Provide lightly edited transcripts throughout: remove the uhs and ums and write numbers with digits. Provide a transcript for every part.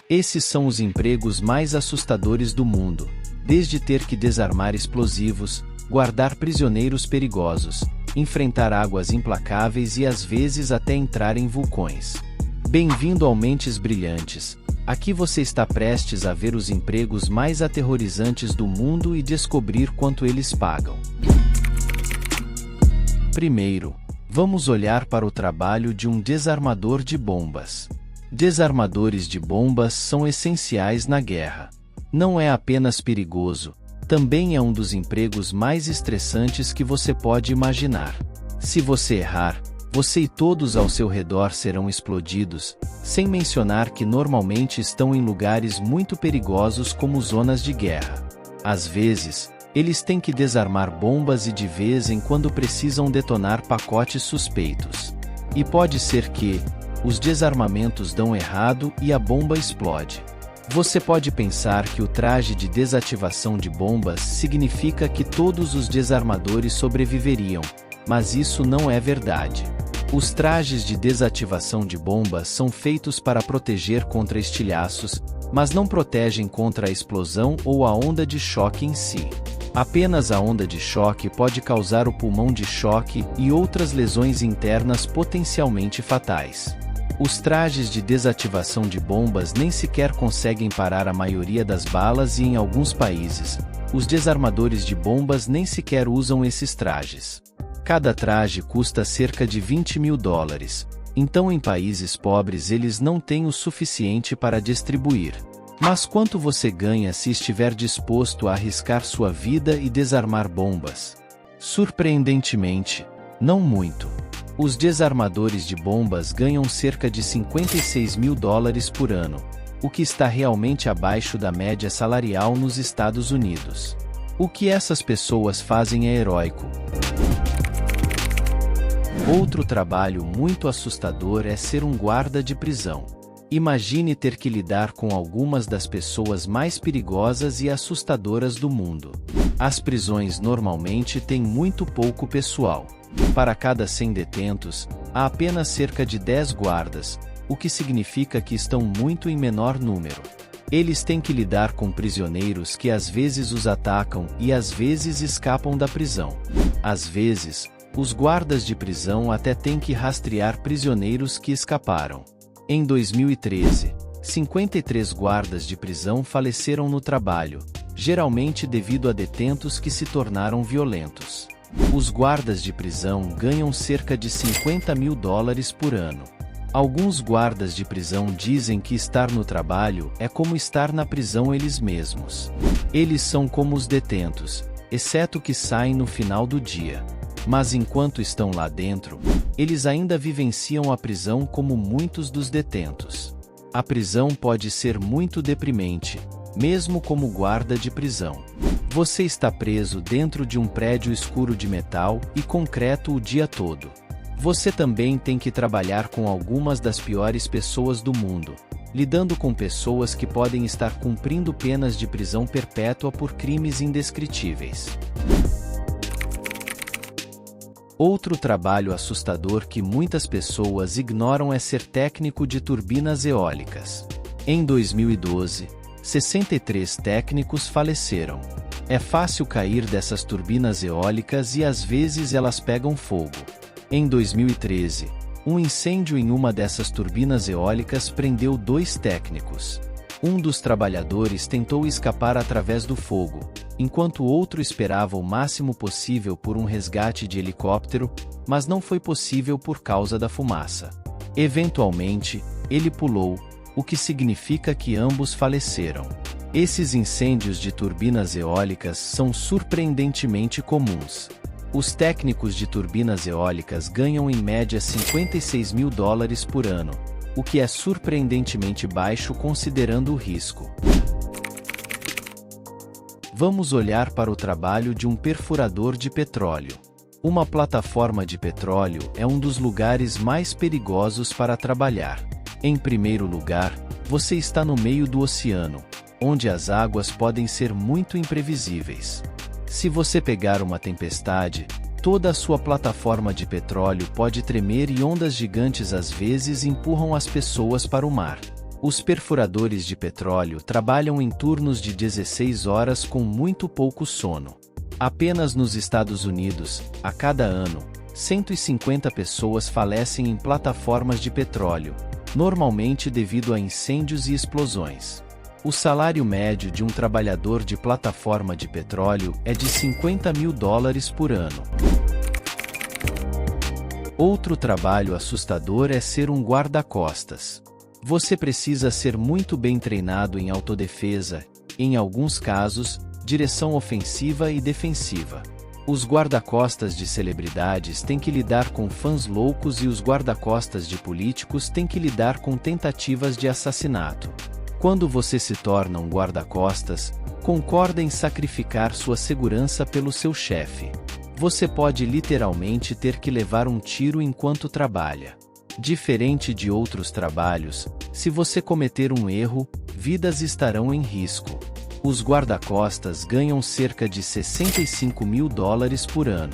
Esses são os empregos mais assustadores do mundo, desde ter que desarmar explosivos, guardar prisioneiros perigosos, enfrentar águas implacáveis e às vezes até entrar em vulcões. Bem-vindo ao Mentes Brilhantes. Aqui você está prestes a ver os empregos mais aterrorizantes do mundo e descobrir quanto eles pagam. Primeiro, vamos olhar para o trabalho de um desarmador de bombas. Desarmadores de bombas são essenciais na guerra. Não é apenas perigoso, também é um dos empregos mais estressantes que você pode imaginar. Se você errar, você e todos ao seu redor serão explodidos, sem mencionar que normalmente estão em lugares muito perigosos como zonas de guerra. Às vezes, eles têm que desarmar bombas e de vez em quando precisam detonar pacotes suspeitos. E pode ser que os desarmamentos dão errado e a bomba explode. Você pode pensar que o traje de desativação de bombas significa que todos os desarmadores sobreviveriam, mas isso não é verdade. Os trajes de desativação de bombas são feitos para proteger contra estilhaços, mas não protegem contra a explosão ou a onda de choque em si. Apenas a onda de choque pode causar o pulmão de choque e outras lesões internas potencialmente fatais. Os trajes de desativação de bombas nem sequer conseguem parar a maioria das balas e em alguns países, os desarmadores de bombas nem sequer usam esses trajes. Cada traje custa cerca de $20.000, então em países pobres eles não têm o suficiente para distribuir. Mas quanto você ganha se estiver disposto a arriscar sua vida e desarmar bombas? Surpreendentemente, não muito. Os desarmadores de bombas ganham cerca de $56.000 por ano, o que está realmente abaixo da média salarial nos Estados Unidos. O que essas pessoas fazem é heróico. Outro trabalho muito assustador é ser um guarda de prisão. Imagine ter que lidar com algumas das pessoas mais perigosas e assustadoras do mundo. As prisões normalmente têm muito pouco pessoal. Para cada 100 detentos, há apenas cerca de 10 guardas, o que significa que estão muito em menor número. Eles têm que lidar com prisioneiros que às vezes os atacam e às vezes escapam da prisão. Às vezes, os guardas de prisão até têm que rastrear prisioneiros que escaparam. Em 2013, 53 guardas de prisão faleceram no trabalho, geralmente devido a detentos que se tornaram violentos. Os guardas de prisão ganham cerca de $50.000 por ano. Alguns guardas de prisão dizem que estar no trabalho é como estar na prisão eles mesmos. Eles são como os detentos, exceto que saem no final do dia. Mas enquanto estão lá dentro, eles ainda vivenciam a prisão como muitos dos detentos. A prisão pode ser muito deprimente, mesmo como guarda de prisão. Você está preso dentro de um prédio escuro de metal e concreto o dia todo. Você também tem que trabalhar com algumas das piores pessoas do mundo, lidando com pessoas que podem estar cumprindo penas de prisão perpétua por crimes indescritíveis. Outro trabalho assustador que muitas pessoas ignoram é ser técnico de turbinas eólicas. Em 2012, 63 técnicos faleceram. É fácil cair dessas turbinas eólicas e às vezes elas pegam fogo. Em 2013, um incêndio em uma dessas turbinas eólicas prendeu 2 técnicos. Um dos trabalhadores tentou escapar através do fogo, enquanto o outro esperava o máximo possível por um resgate de helicóptero, mas não foi possível por causa da fumaça. Eventualmente, ele pulou, o que significa que ambos faleceram. Esses incêndios de turbinas eólicas são surpreendentemente comuns. Os técnicos de turbinas eólicas ganham em média $56.000 por ano, o que é surpreendentemente baixo considerando o risco. Vamos olhar para o trabalho de um perfurador de petróleo. Uma plataforma de petróleo é um dos lugares mais perigosos para trabalhar. Em primeiro lugar, você está no meio do oceano, onde as águas podem ser muito imprevisíveis. Se você pegar uma tempestade, toda a sua plataforma de petróleo pode tremer e ondas gigantes às vezes empurram as pessoas para o mar. Os perfuradores de petróleo trabalham em turnos de 16 horas com muito pouco sono. Apenas nos Estados Unidos, a cada ano, 150 pessoas falecem em plataformas de petróleo, normalmente devido a incêndios e explosões. O salário médio de um trabalhador de plataforma de petróleo é de $50 mil por ano. Outro trabalho assustador é ser um guarda-costas. Você precisa ser muito bem treinado em autodefesa, em alguns casos, direção ofensiva e defensiva. Os guarda-costas de celebridades têm que lidar com fãs loucos e os guarda-costas de políticos têm que lidar com tentativas de assassinato. Quando você se torna um guarda-costas, concorda em sacrificar sua segurança pelo seu chefe. Você pode literalmente ter que levar um tiro enquanto trabalha. Diferente de outros trabalhos, se você cometer um erro, vidas estarão em risco. Os guarda-costas ganham cerca de $65 mil por ano.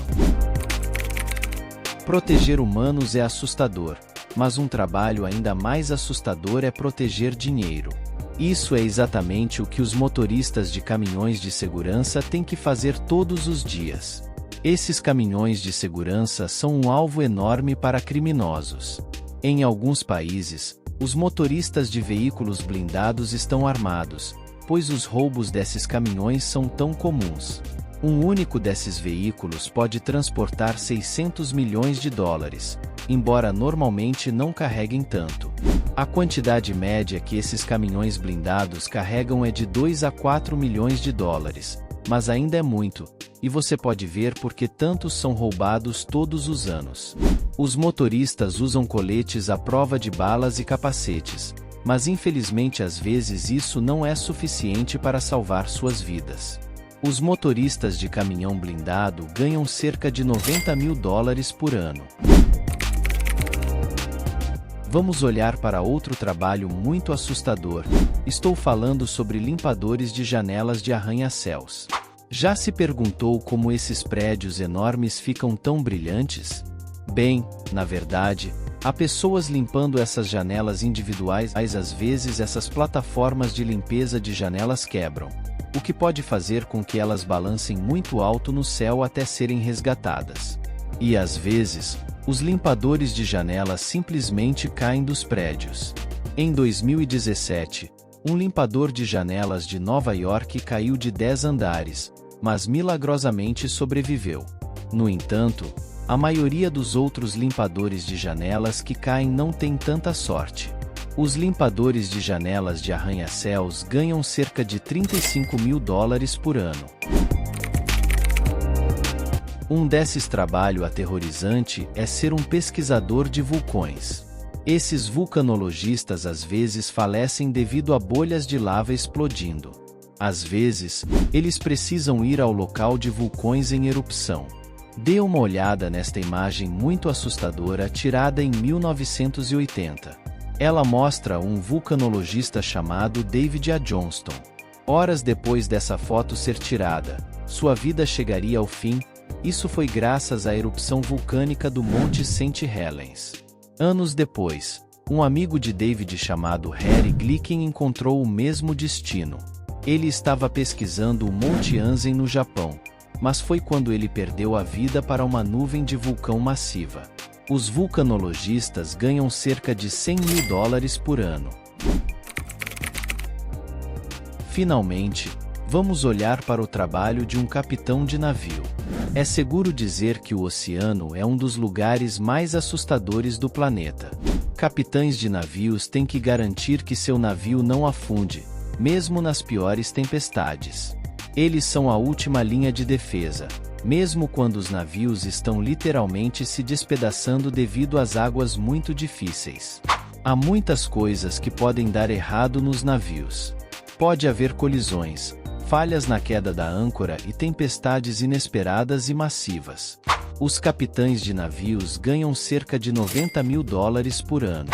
Proteger humanos é assustador, mas um trabalho ainda mais assustador é proteger dinheiro. Isso é exatamente o que os motoristas de caminhões de segurança têm que fazer todos os dias. Esses caminhões de segurança são um alvo enorme para criminosos. Em alguns países, os motoristas de veículos blindados estão armados, pois os roubos desses caminhões são tão comuns. Um único desses veículos pode transportar $600 milhões, embora normalmente não carreguem tanto. A quantidade média que esses caminhões blindados carregam é de $2 a $4 milhões, mas ainda é muito, e você pode ver por que tantos são roubados todos os anos. Os motoristas usam coletes à prova de balas e capacetes, mas infelizmente às vezes isso não é suficiente para salvar suas vidas. Os motoristas de caminhão blindado ganham cerca de $90 mil por ano. Vamos olhar para outro trabalho muito assustador. Estou falando sobre limpadores de janelas de arranha-céus. Já se perguntou como esses prédios enormes ficam tão brilhantes? Bem, na verdade, há pessoas limpando essas janelas individuais, mas às vezes essas plataformas de limpeza de janelas quebram, o que pode fazer com que elas balancem muito alto no céu até serem resgatadas. E às vezes, os limpadores de janelas simplesmente caem dos prédios. Em 2017, um limpador de janelas de Nova York caiu de 10 andares, mas milagrosamente sobreviveu. No entanto, a maioria dos outros limpadores de janelas que caem não tem tanta sorte. Os limpadores de janelas de arranha-céus ganham cerca de $35 mil por ano. Um desses trabalhos aterrorizante é ser um pesquisador de vulcões. Esses vulcanologistas às vezes falecem devido a bolhas de lava explodindo. Às vezes, eles precisam ir ao local de vulcões em erupção. Dê uma olhada nesta imagem muito assustadora tirada em 1980. Ela mostra um vulcanologista chamado David A. Johnston. Horas depois dessa foto ser tirada, sua vida chegaria ao fim. Isso foi graças à erupção vulcânica do Monte St. Helens. Anos depois, um amigo de David chamado Harry Glicken encontrou o mesmo destino. Ele estava pesquisando o Monte Anzen no Japão, mas foi quando ele perdeu a vida para uma nuvem de vulcão massiva. Os vulcanologistas ganham cerca de $100 mil por ano. Finalmente, vamos olhar para o trabalho de um capitão de navio. É seguro dizer que o oceano é um dos lugares mais assustadores do planeta. Capitães de navios têm que garantir que seu navio não afunde, mesmo nas piores tempestades. Eles são a última linha de defesa, mesmo quando os navios estão literalmente se despedaçando devido às águas muito difíceis. Há muitas coisas que podem dar errado nos navios. Pode haver colisões, falhas na queda da âncora e tempestades inesperadas e massivas. Os capitães de navios ganham cerca de $90 mil por ano.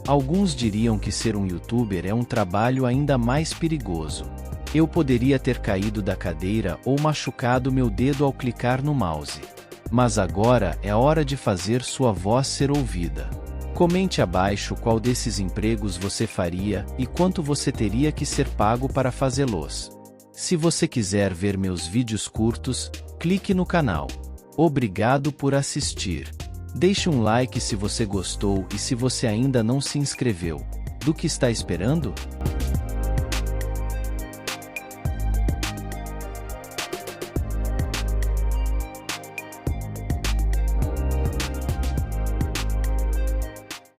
Alguns diriam que ser um youtuber é um trabalho ainda mais perigoso. Eu poderia ter caído da cadeira ou machucado meu dedo ao clicar no mouse. Mas agora é hora de fazer sua voz ser ouvida. Comente abaixo qual desses empregos você faria e quanto você teria que ser pago para fazê-los. Se você quiser ver meus vídeos curtos, clique no canal. Obrigado por assistir. Deixe um like se você gostou e se você ainda não se inscreveu. Do que está esperando?